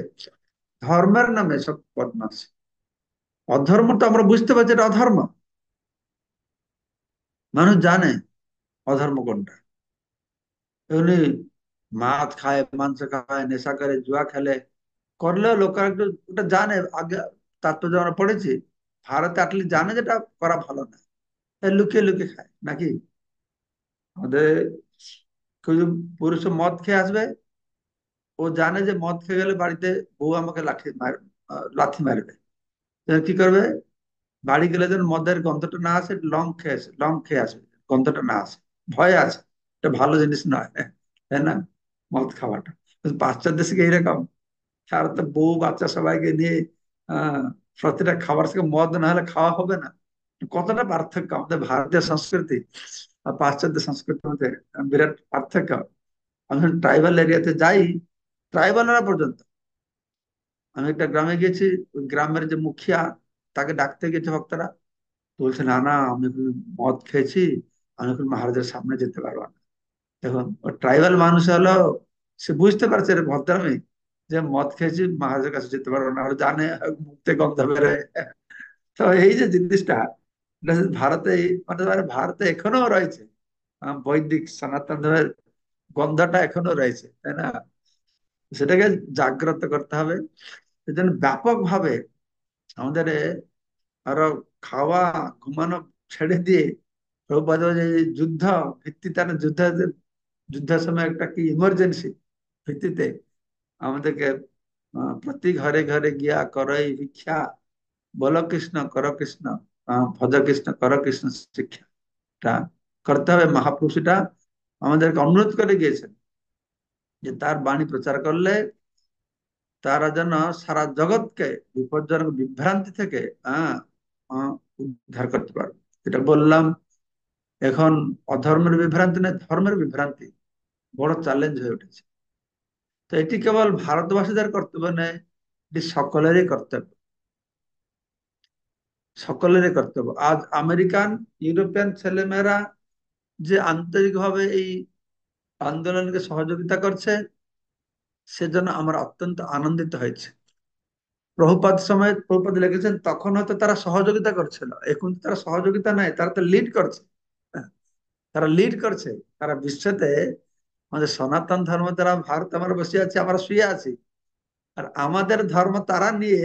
ধর্মের নামে সব বদমাস। অধর্ম তো আমরা বুঝতে পারছি এটা অধর্ম, মানুষ জানে অধর্ম কোনটা। এমনি মাছ খায়, মাংস খায়, নেশা করে, জুয়া খেলে, করলেও লোক একটু ওটা জানে আগে, তার তো আমরা পড়েছি, ভারতে আটলি জানে যেটা করা ভালো না, তাই লুকিয়ে লুকিয়ে খায় নাকি। আমাদের কেউ যদি পুরুষ মদ খেয়ে আসবে, ও জানে যে মদ খেয়ে গেলে বাড়িতে বউ আমাকে লাথি মারবে, তো কি করবে, বাড়ি গেলে যেন মদের গন্ধটা না আসে, লং খেয়ে আসবে, গন্ধটা না আসে, ভয় আছে, এটা ভালো জিনিস নয়, তাই না, মদ খাওয়াটা। কিন্তু পাশ্চাত্য দেশে কি এইরকম, তারা তো বউ বাচ্চা সবাইকে নিয়ে আহ প্রতিটা খাবার থেকে মদ না হলে খাওয়া হবে না। কতটা পার্থক্য আমাদের ভারতীয় সংস্কৃতি আর পাশ্চাত্য সংস্কৃতির মধ্যে, বিরাট পার্থক্য। আমি ট্রাইবাল এরিয়াতে যাই, ট্রাইবালরা পর্যন্ত, আমি একটা গ্রামে গেছি, ওই গ্রামের যে মুখিয়া, তাকে ডাকতে গেছে ভক্তরা, তো বলছে না না, আমি এখন মদ খেয়েছি, আমি এখন মহারাজের সামনে যেতে পারবো না। দেখুন, ও ট্রাইবাল মানুষ হলো, সে বুঝতে পারছে রে ভদ্রামি, যে মদ খেয়েছি মহারাজের কাছে যেতে পারবো না, আর জানে মুক্তে গন্ধ বেরোয়। তো এই যে জিনিসটা, এটা ভারতে, মানে ভারতে এখনো রয়েছে, বৈদিক সনাতন ধর্মের গন্ধটা এখনো রয়েছে, তাই না? সেটাকে জাগ্রত করতে হবে। সেজন্য ব্যাপক ভাবে আমাদের আরো খাওয়া ঘুমানো ছেড়ে দিয়ে, প্রভুপাদ বলে যে যুদ্ধ ভিত্তিতে, না যুদ্ধ, যুদ্ধের সময় একটা কি ইমার্জেন্সি ভিত্তিতে আমাদেরকে প্রতি ঘরে ঘরে গিয়া করই ভিক্ষা, বলো কৃষ্ণ কর কৃষ্ণ, ভজ কৃষ্ণ কর কৃষ্ণ শিক্ষাটা করতে হবে। মহাপুরুষ এটা আমাদেরকে অনুরোধ করে গিয়েছেন, যে তার বাণী প্রচার করলে তারা যেন সারা জগৎকে বিপজ্জনক বিভ্রান্তি থেকে আহ আহ, উদ্ধার করতে পারবে। এটা বললাম, এখন অধর্মের বিভ্রান্তি নয়, ধর্মের বিভ্রান্তি বড় চ্যালেঞ্জ হয়ে উঠেছে। তো এটি কেবল ভারতবাসীদের কর্তব্য নয়, এটি সকলেরই কর্তব্য, সকলেরই কর্তব্য। আজ আমেরিকান ইউরোপিয়ান ছেলেমেয়েরা যে আন্তরিকভাবে এই আন্দোলনকে সহযোগিতা করছে, সেজন্য আমরা অত্যন্ত আনন্দিত হয়েছে। প্রভুপাদ সময় প্রভুপাদ লিখেছেন, তখন হয়তো তারা সহযোগিতা করছিল, এখন তো তারা সহযোগিতা নাই, তারা তো লিড করছে। হ্যাঁ, তারা লিড করছে, তারা বিশ্বতে আমাদের সনাতন ধর্ম, তারা ভারত আমরা বসে আছি, আমরা শুয়ে আছি, আর আমাদের ধর্ম তারা নিয়ে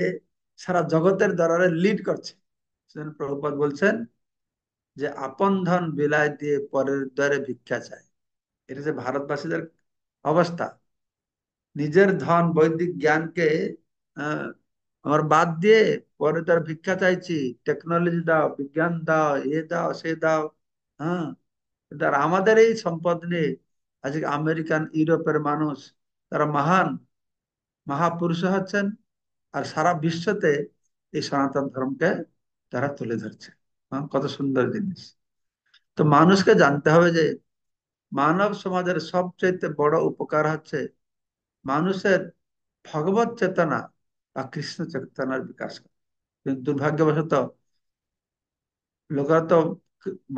সারা জগতের দরবারে লিড করছে। সেজন্য প্রভুপাদ বলছেন যে আপন ধন বিলায় দিয়ে পরের দ্বারে ভিক্ষা চায়। এটা যে ভারতবাসীদের অবস্থা, নিজের ধন বৈদিক জ্ঞানকে আহ, আমার বাদ দিয়ে পরে তার ভিক্ষা চাইছি, টেকনোলজি দাও, বিজ্ঞান দাও, এ দাও সে দাও। হ্যাঁ, তার আমাদের এই সম্পদ নিয়ে আজকে আমেরিকান ইউরোপের মানুষ, তারা মহান মহাপুরুষ হচ্ছেন, আর সারা বিশ্বতে এই সনাতন ধর্মকে তারা তুলে ধরছে। কত সুন্দর জিনিস। তো মানুষকে জানতে হবে যে মানব সমাজের সবচেয়ে বড় উপকার হচ্ছে মানুষের ভগবত চেতনা বা কৃষ্ণ চেতনার বিকাশ করা। কিন্তু দুর্ভাগ্যবশত লোকেরা তো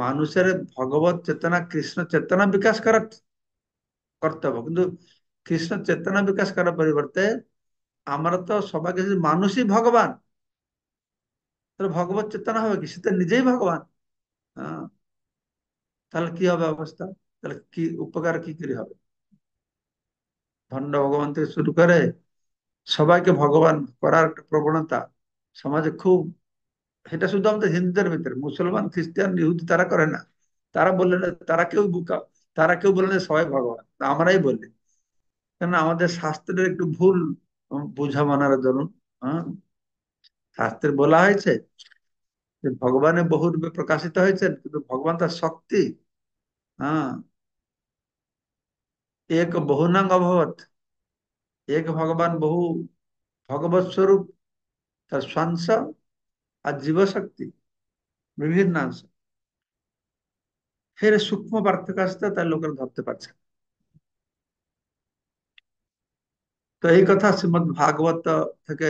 মানুষের ভগবত চেতনা কৃষ্ণ চেতনা বিকাশ করার কর্তব্য, কিন্তু কৃষ্ণ চেতনা বিকাশ করার পরিবর্তে আমরা তো সবাইকে যদি মানুষই ভগবান, তাহলে ভগবত চেতনা হবে কি? সে তো নিজেই ভগবান। আহ, তাহলে কি হবে অবস্থা? তাহলে কি উপকার কি করে হবে? ভণ্ড ভগবান থেকে শুরু করে সবাইকে ভগবান করার একটা প্রবণতা সমাজে খুব। এটা শুধু আমাদের হিন্দুদের ভিতরে, মুসলমান খ্রিস্টান ইহুদি তারা করে না। তারা বললেন, তারা কেউ বুকা, তারা কেউ বললেন যে সবাই ভগবান, আমরাই বলি। কেন? আমাদের শাস্ত্রের একটু ভুল বোঝাপনার জন্য। হ্যাঁ, শাস্ত্রে বলা হয়েছে যে ভগবানের বহু রূপে প্রকাশিত হয়েছেন, কিন্তু ভগবান তার শক্তি, হ্যাঁ, এক বহুনাং অভবত, এক ভগবান বহু ভগবত স্বরূপ, তার স্বাংশ আর জীবশক্তি বিভিন্ন অংশ। এর সূক্ষ্ম পার্থক্য আসতে তার লোকেরা ধরতে পারছে না। তো এই কথা শ্রীমদ ভাগবত থেকে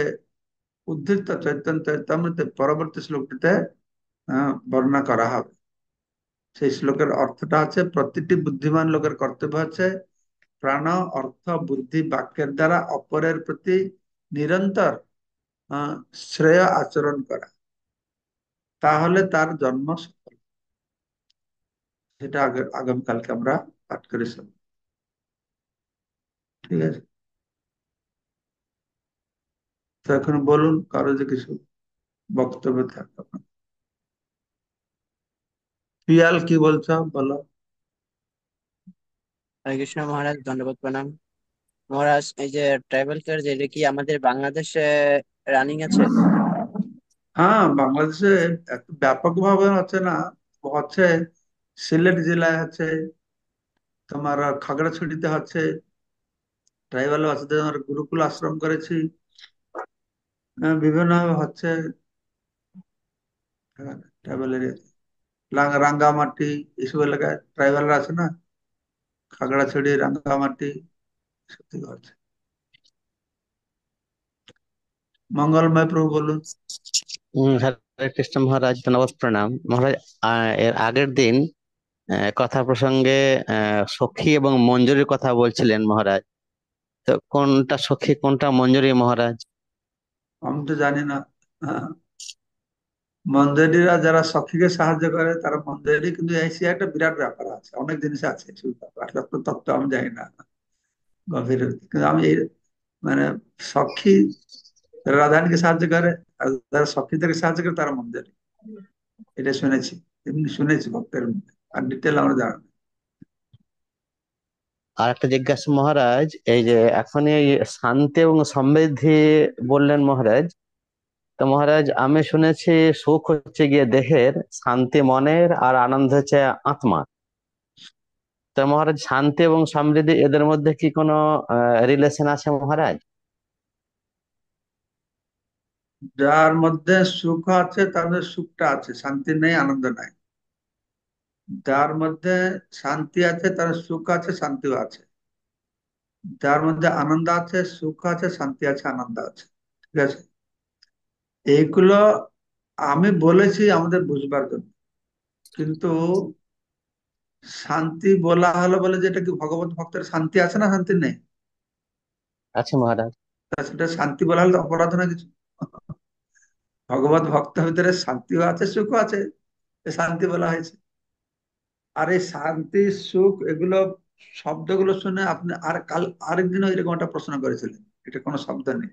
উদ্ধৃত চৈতন্য চৈতামৃতে পরবর্তী শ্লোকটিতে বর্ণনা করা হবে। সেই শ্লোকের অর্থটা আছে, প্রতিটি বুদ্ধিমান লোকের কর্তব্য হচ্ছে প্রাণ, অর্থ, বুদ্ধি, বাক্যের দ্বারা অপরের প্রতি নিরন্তর আহ, শ্রেয় আচরণ করা, তাহলে তার জন্ম সফল। সেটা আগামীকালকে আমরা পাঠ করে শুনবো। ঠিক আছে, তো এখন বলুন, কারো যে কিছু বক্তব্য থাকে আপনার। পিয়াল কি বলছো বলো। হরে কৃষ্ণ মহারাজ, দণ্ডবোধ প্রণাম। মহারাজ, এই যে ট্রাইবাল কার্ড, যেটা কি আমাদের বাংলাদেশে রানিং আছে? হ্যাঁ, বাংলাদেশে এত ব্যাপকভাবে হচ্ছে না, হচ্ছে সিলেট জেলায় আছে, তোমার খাগড়াছড়িতে হচ্ছে, ট্রাইবাল বাচ্চাদের আমরা গুরুকুল আশ্রম করেছি, বিভিন্ন হচ্ছে ট্রাইবাল এরিয়া, রাঙ্গামাটি, এইসব এলাকায় ট্রাইবালরা আছে না, খাগড়াছড়ি, রাঙ্গামাটি, সত্যি করছে। মঙ্গলময় প্রভু বলুন। হরে কৃষ্ণ মহারাজ, ধন্যবাদ, প্রণাম মহারাজ। এর আগের দিন কথা প্রসঙ্গে সখী এবং মঞ্জুরির কথা বলছিলেন মহারাজ। তো কোনটা সখী কোনটা মঞ্জুরি মহারাজ? আমি তো জানি না। হ্যাঁ, মন্দিরা যারা সখীকে সাহায্য করে তারা মন্দিরই, কিন্তু এশিয়া একটা বিরাট ব্যাপার আছে, অনেক জিনিস আছে সেই ব্যাপার, তত্ত্ব তত্ত্ব আমি জানি না গভীর, কিন্তু আমি এই মানে সখী রাধারানীকে সাহায্য করে, আর যারা সখীদেরকে সাহায্য করে তারা মন্দির, এটা শুনেছি, এমনি শুনেছি ভক্তের মধ্যে, আর ডিটেল আমরা জানি না। আর একটা জিজ্ঞাসা মহারাজ, এই যে এখন এই শান্তি এবং সমৃদ্ধি বললেন মহারাজ, তো মহারাজ আমি শুনেছি সুখ হচ্ছে গিয়ে দেহের, শান্তি মনের, আর আনন্দ হচ্ছে আত্মা। তো মহারাজ শান্তি এবং সমৃদ্ধি এদের মধ্যে কি কোনো রিলেশন আছে মহারাজ? যার মধ্যে সুখ আছে তার মধ্যে সুখটা আছে, শান্তি নেই, আনন্দ নাই। যার মধ্যে শান্তি আছে তার সুখ আছে, শান্তিও আছে। যার মধ্যে আনন্দ আছে, সুখ আছে, শান্তি আছে, আনন্দ আছে। ঠিক আছে, এইগুলো আমি বলেছি আমাদের বুঝবার জন্য, কিন্তু শান্তি বলা হলো বলে যেটা কি ভগবত ভক্তের শান্তি আছে না শান্তি নেই, আছে মহারাজ। তা সেটা শান্তি বলা হলে তো অপরাধ না কিছু। ভগবত ভক্তের ভিতরে শান্তিও আছে, সুখও আছে, এ শান্তি বলা হয়েছে। আর এই শান্তি সুখ এগুলো শব্দগুলো শুনে আপনি আর কাল আরেকদিনও এরকম একটা প্রশ্ন করেছিলেন, এটা কোনো শব্দ নেই।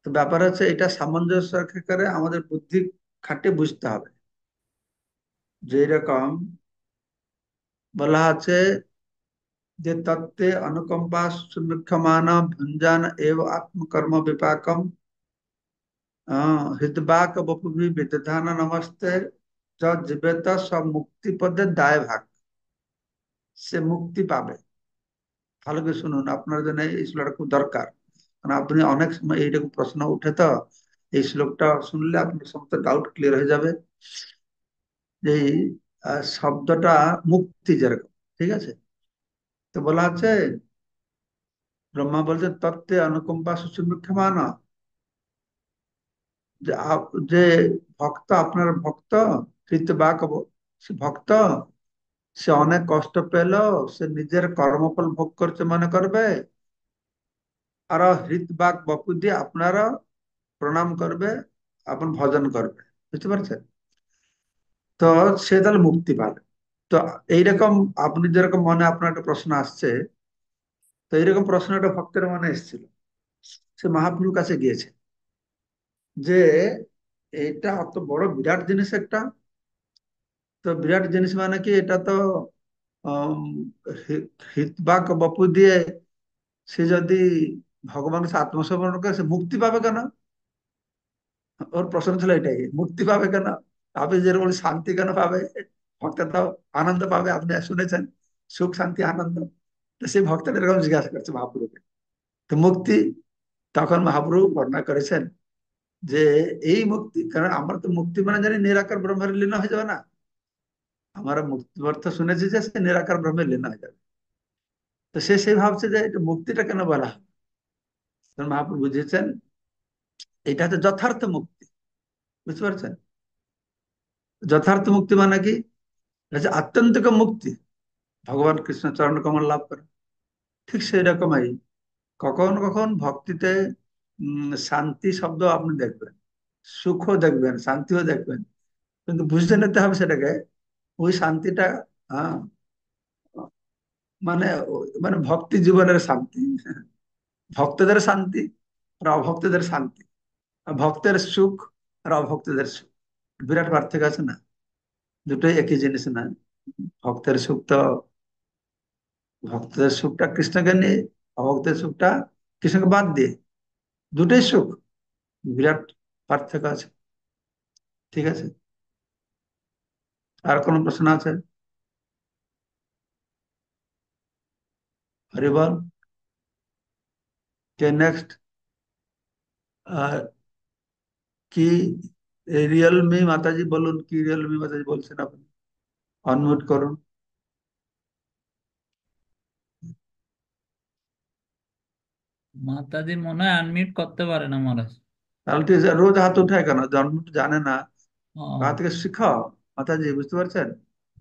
তো ব্যাপার হচ্ছে এটা সামঞ্জস্য করে আমাদের বুদ্ধি খাটিয়ে বুঝতে হবে, যে এরকম বলা আছে যে তত্ত্বে অনুকম্পা সুমিক্ষমান ভঞ্জন এব আত্মকর্ম বিপাকম হৃদবাক বপুভি বিদধান নমস্তে জীবেত সব মুক্তি পদে দায় ভাগ, সে মুক্তি পাবে। ভালো করে শুনুন, আপনার জন্য এই শ্লোকটা খুব দরকার, কারণ আপনি অনেক সময় এইরকম প্রশ্ন উঠে, তো এই শ্লোকটা শুনলে আপনার সমস্ত ডাউট ক্লিয়ার হয়ে যাবে। যে এই শব্দটা মুক্তি যেরকম, ঠিক আছে, তো বলা আছে ব্রহ্মা বলছে তত্ত্বে অনুকম্পা সুসুমিক্ষমান, যে যে ভক্ত, আপনার ভক্ত কৃতবাক, সে ভক্ত, সে অনেক কষ্ট পেল, সে নিজের কর্মফল ভোগ করছে মনে করবে, আর হৃদবাক বপু দিয়ে আপনারা প্রণাম করবে, আপন ভজন করবে, বুঝতে পারছেন? তো সে তাহলে মুক্তি পাবে। তো এইরকম আপনি যেরকম মনে আপনার একটা প্রশ্ন আসছে, তো এইরকম প্রশ্ন একটা ভক্তের মনে এসেছিল, সে মহাপ্রভুর কাছে গিয়েছে যে এটা অত বড় বিরাট জিনিস একটা, তো বিরাট জিনিস মানে কি, এটা তো আম, হিতবাক বপু দিয়ে সে যদি ভগবানকে সে আত্মসমর্পণ করে সে মুক্তি পাবে কেন? ওর প্রশ্ন ছিল এটাই, মুক্তি পাবে কেন? আপনি যেরকম শান্তি কেন পাবে, ভক্ত তো আনন্দ পাবে, আপনি শুনেছেন সুখ শান্তি আনন্দ, তো সেই ভক্তটা এরকম জিজ্ঞাসা করছে মহাপ্রভুকে। তো মুক্তি, তখন মহাপ্রভু বর্ণনা করেছেন যে এই মুক্তি, কারণ আমরা তো মুক্তি মানে জানি নিরাকার ব্রহ্মের লীন হয়ে যাবে না, আমরা মুক্তি অর্থ শুনেছি যে সে নিরাকার ব্রহ্মের লীন হয়ে যাবে। তো সে সেই ভাবছে যে এটা মুক্তিটা কেন বলা হয়, তখন মহাপ্রভু বুঝেছেন এটা হচ্ছে যথার্থ মুক্তি, বুঝতে পারছেন? যথার্থ মুক্তি মানে কি, এটা হচ্ছে আত্যন্তিক মুক্তি, ভগবান কৃষ্ণ চরণ কমল লাভ করে। ঠিক সেই রকমই কখন কখন ভক্তিতে শান্তি শব্দ আপনি দেখবেন, সুখও দেখবেন, শান্তিও দেখবেন, কিন্তু বুঝতে নিতে হবে সেটাকে, ওই শান্তিটা আহ, মানে মানে ভক্তি জীবনের শান্তি, ভক্তদের শান্তি আর অভক্তদের শান্তি, আর ভক্তের সুখ আর অভক্তদের সুখ, বিরাট পার্থক্য আছে না, দুটোই একই জিনিস না। ভক্তের সুখ তো, ভক্তের সুখটা কৃষ্ণকে নিয়ে, অভক্তের সুখটা কৃষ্ণকে বাদ দিয়ে, দুটোই সুখ, বিরাট পার্থক্য আছে। ঠিক আছে, আর কোনো প্রশ্ন আছে? হরিবল। কে নেক্সট? কি রিয়েলমি মাতাজি বলুন, কি রিয়েলমি মাতাজি বলছেন আপনি, অনমিউট করুন। মাতাজি মনে হয় আনমিউট করতে পারে না মহারাজ। তাহলে তো রোজ হাত উঠায় কেন? জন্ম তো জানে না। কার ও, থেকে শিখাও মাতাজি, বুঝতে পারছেন?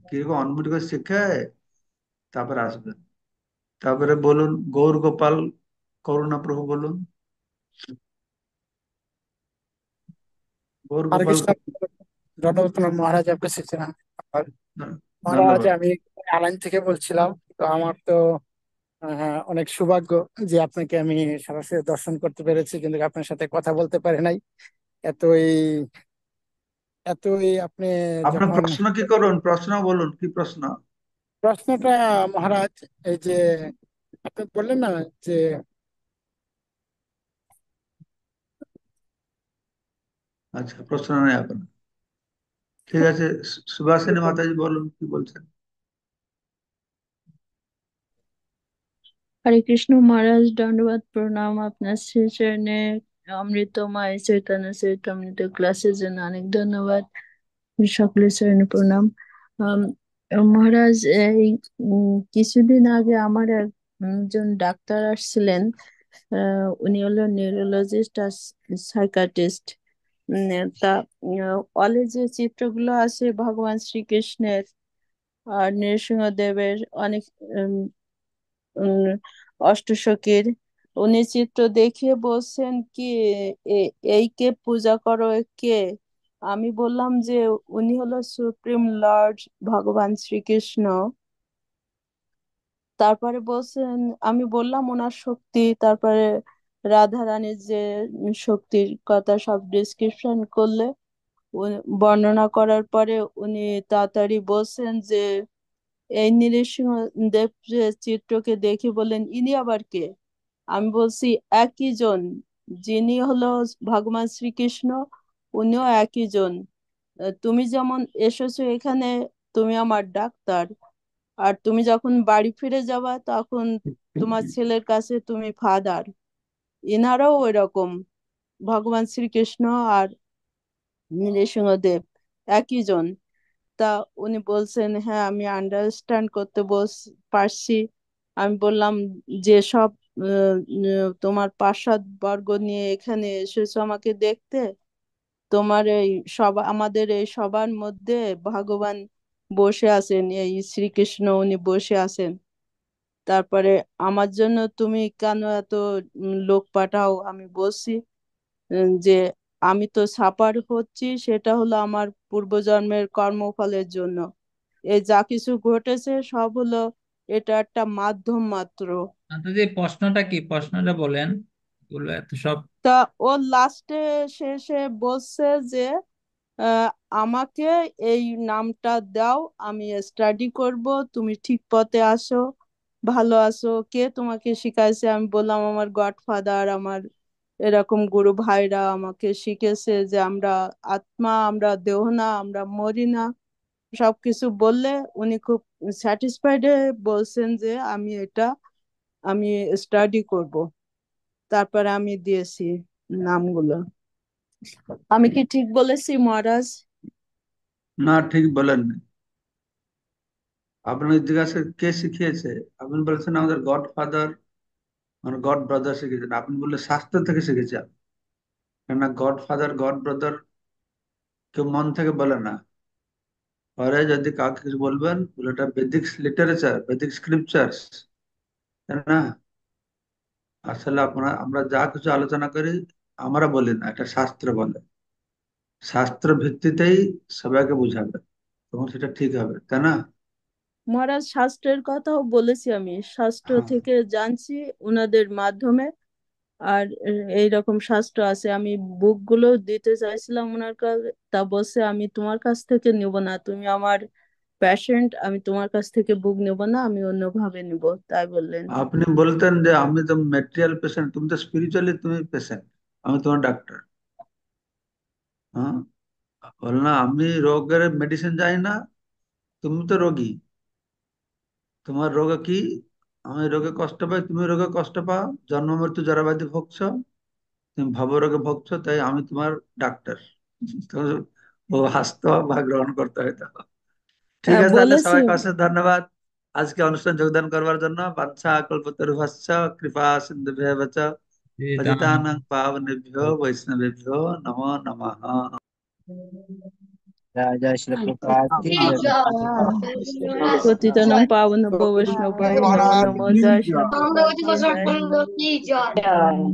কিরকম অনমিউট করে শিখে তারপরে আসবেন। তারপরে বলুন গৌর গোপাল করুণা প্রভু বলুন। গৌর हरे গোপাল। कृष्ण। ধন্যবাদ প্রণাম মহারাজ, আপনার সূচনা। আর মহারাজ, ধন্যবাদ। আমি আলাইন থেকে বলছিলাম। তো আমার তো অনেক সৌভাগ্য যে আপনাকে আমি সরাসরি দর্শন করতে পেরেছি, কিন্তু আপনার সাথে কথা বলতে পারি নাই। এতই এতই আপনি আপনার যখন প্রশ্ন কি করুন, প্রশ্ন বলুন, কি প্রশ্ন? প্রশ্নটা মহারাজ, এই যে আপনি বললেন না যে আচ্ছা, প্রশ্ন নেই আপনার। ঠিক আছে, সুভাষিনী মাতাজি বলুন, কি বলছেন? হরে কৃষ্ণ মহারাজ, দণ্ডবাদ প্রণাম আপনার শ্রী চরণে। অমৃতময় চৈতন্য চরিতামৃত ক্লাসের জন্য অনেক ধন্যবাদ। সকলের চরণে প্রণাম। আম, মহারাজ, এই কিছুদিন আগে আমার একজন ডাক্তার আসছিলেন। উনি হলো নিউরোলজিস্ট আর সাইকাটিস্ট। তা হলে যে চিত্রগুলো আছে ভগবান শ্রীকৃষ্ণের আর নৃসিংহদেবের, অনেক উম, অষ্টসখীর, উনি চিত্র দেখিয়ে বলছেন কি এই কে পূজা করো, এ কে? আমি বললাম যে উনি হলো সুপ্রিম লর্ড ভগবান শ্রীকৃষ্ণ। তারপরে বলছেন, আমি বললাম ওনার শক্তি, তারপরে রাধা রানীর যে শক্তির কথা সব ডিসক্রিপশন করলে, বর্ণনা করার পরে উনি তাড়াতাড়ি বলছেন যে এই নৃসিংহ দেব যে চিত্রকে দেখে বললেন, ইনি আবার কে? আমি বলছি একই জন, যিনি হলো ভগবান শ্রীকৃষ্ণ, উনিও একই জন। তুমি যেমন এসেছো এখানে, তুমি আমার ডাক্তার, আর তুমি যখন বাড়ি ফিরে যাবা তখন তোমার ছেলের কাছে তুমি ফাদার। এনারাও ওই রকম, ভগবান শ্রীকৃষ্ণ আর নৃসিংহদেব একই জন। তা উনি বলছেন, হ্যাঁ আমি আন্ডারস্ট্যান্ড করতে পারছি। আমি বললাম যে সব তোমার পার্ষদ বর্গ নিয়ে এখানে এসেছো আমাকে দেখতে, তোমার এই সভা, আমাদের এই সবার মধ্যে ভগবান বসে আছেন, এই শ্রীকৃষ্ণ উনি বসে আছেন। তারপরে আমার জন্য তুমি কেন এত লোক পাঠাও? আমি বলছি যে আমি তো সাফার হচ্ছি, সেটা হলো আমার পূর্বজন্মের কর্মফলের জন্য। এই যা কিছু ঘটেছে সব হলো, এটা একটা মাধ্যম মাত্র। মাতাজি প্রশ্নটা কি, প্রশ্নটা বলেন, বলে এত সব। তা ও লাস্টে শেষে বলছে যে আহ, আমাকে এই নামটা দাও, আমি স্টাডি করব, তুমি ঠিক পথে আসো, ভালো আছো। কে তোমাকে শিখাইছে? আমি বললাম আমার গডফাদার, আমার এরকম গুরু ভাইরা আমাকে শিখেছে যে আমরা আত্মা, আমরা দেহ না, আমরা মরি না। সবকিছু বললে উনি খুব স্যাটিসফাইড হয়ে বলছেন যে আমি স্টাডি করব। তারপরে আমি দিয়েছি নামগুলো। আমি কি ঠিক বলেছি মহারাজ? না, ঠিক বলেন। আপনাকে জিজ্ঞাসা কে শিখিয়েছে, আপনি বলছেন আমাদের গড ফাদার, মানে গড ব্রাদার শিখেছেন। আপনি বললে শাস্ত্র থেকে শিখেছেন। কেননা গড ফাদার গড ব্রাদার কেউ মন থেকে বলে না। পরে যদি কাউকে কিছু বলবেন বলে এটা বেদিক লিটারেচার, বেদিক স্ক্রিপচার্স, তাই না? আসলে আমরা যা কিছু আলোচনা করি আমরা বলি না, এটা শাস্ত্র বলে। শাস্ত্র ভিত্তিতেই সবাইকে বুঝাবে, তখন সেটা ঠিক হবে, তাই না? মহারাজ, শাস্ত্রের কথাও বলেছি, আমি শাস্ত্র হ্যাঁ। থেকে জানছি ওনাদের মাধ্যমে। আর এইরকম শাস্ত্র আছে, আমি বুকগুলো দিতে চাইছিলাম ওনার কাছে, তা বলছে আমি তোমার কাছ থেকে নিব না, তুমি আমার পেশেন্ট, আমি তোমার কাছ থেকে বুক নেব না, আমি অন্যভাবে নিব, তাই বললেন। আপনি বলতেন যে আমি তো ম্যাটেরিয়াল পেশেন্ট, তুমি তো স্পিরিচুয়ালি তুমি পেশেন্ট, আমি তোমার ডাক্তার। হ্যাঁ, বল না আমি রোগের মেডিসিন জানি না, তুমি তো রোগী। তোমার রোগ কি? আমি রোগে কষ্ট পাই, তুমি রোগে কষ্ট পাও, জন্ম মৃত্যু জরাবাদি ভুগছ, তুমি ভবরোগে ভুগছ, তাই আমি তোমার ডাক্তার। তো ও হাসতে হবে বা গ্রহণ করতে হয়তো। ঠিক হ্যাঁ আছে, তাহলে বলেছি। সবাইকে অশেষ ধন্যবাদ আজকে অনুষ্ঠান যোগদান করবার জন্য। বাঞ্ছা কল্পতরুভ্যশ্চ কৃপা সিন্ধুভ্যেব চ पतितानां पावनेभ्यो वैष्णवेभ्यो नमो नमः। जय जय श्री प्रभुपाद की जय। পতিতানাং পাবনেভ্যো বৈষ্ণবেভ্যো নমো নমো, জয় শ্রী প্রভুপাদ কি জয়।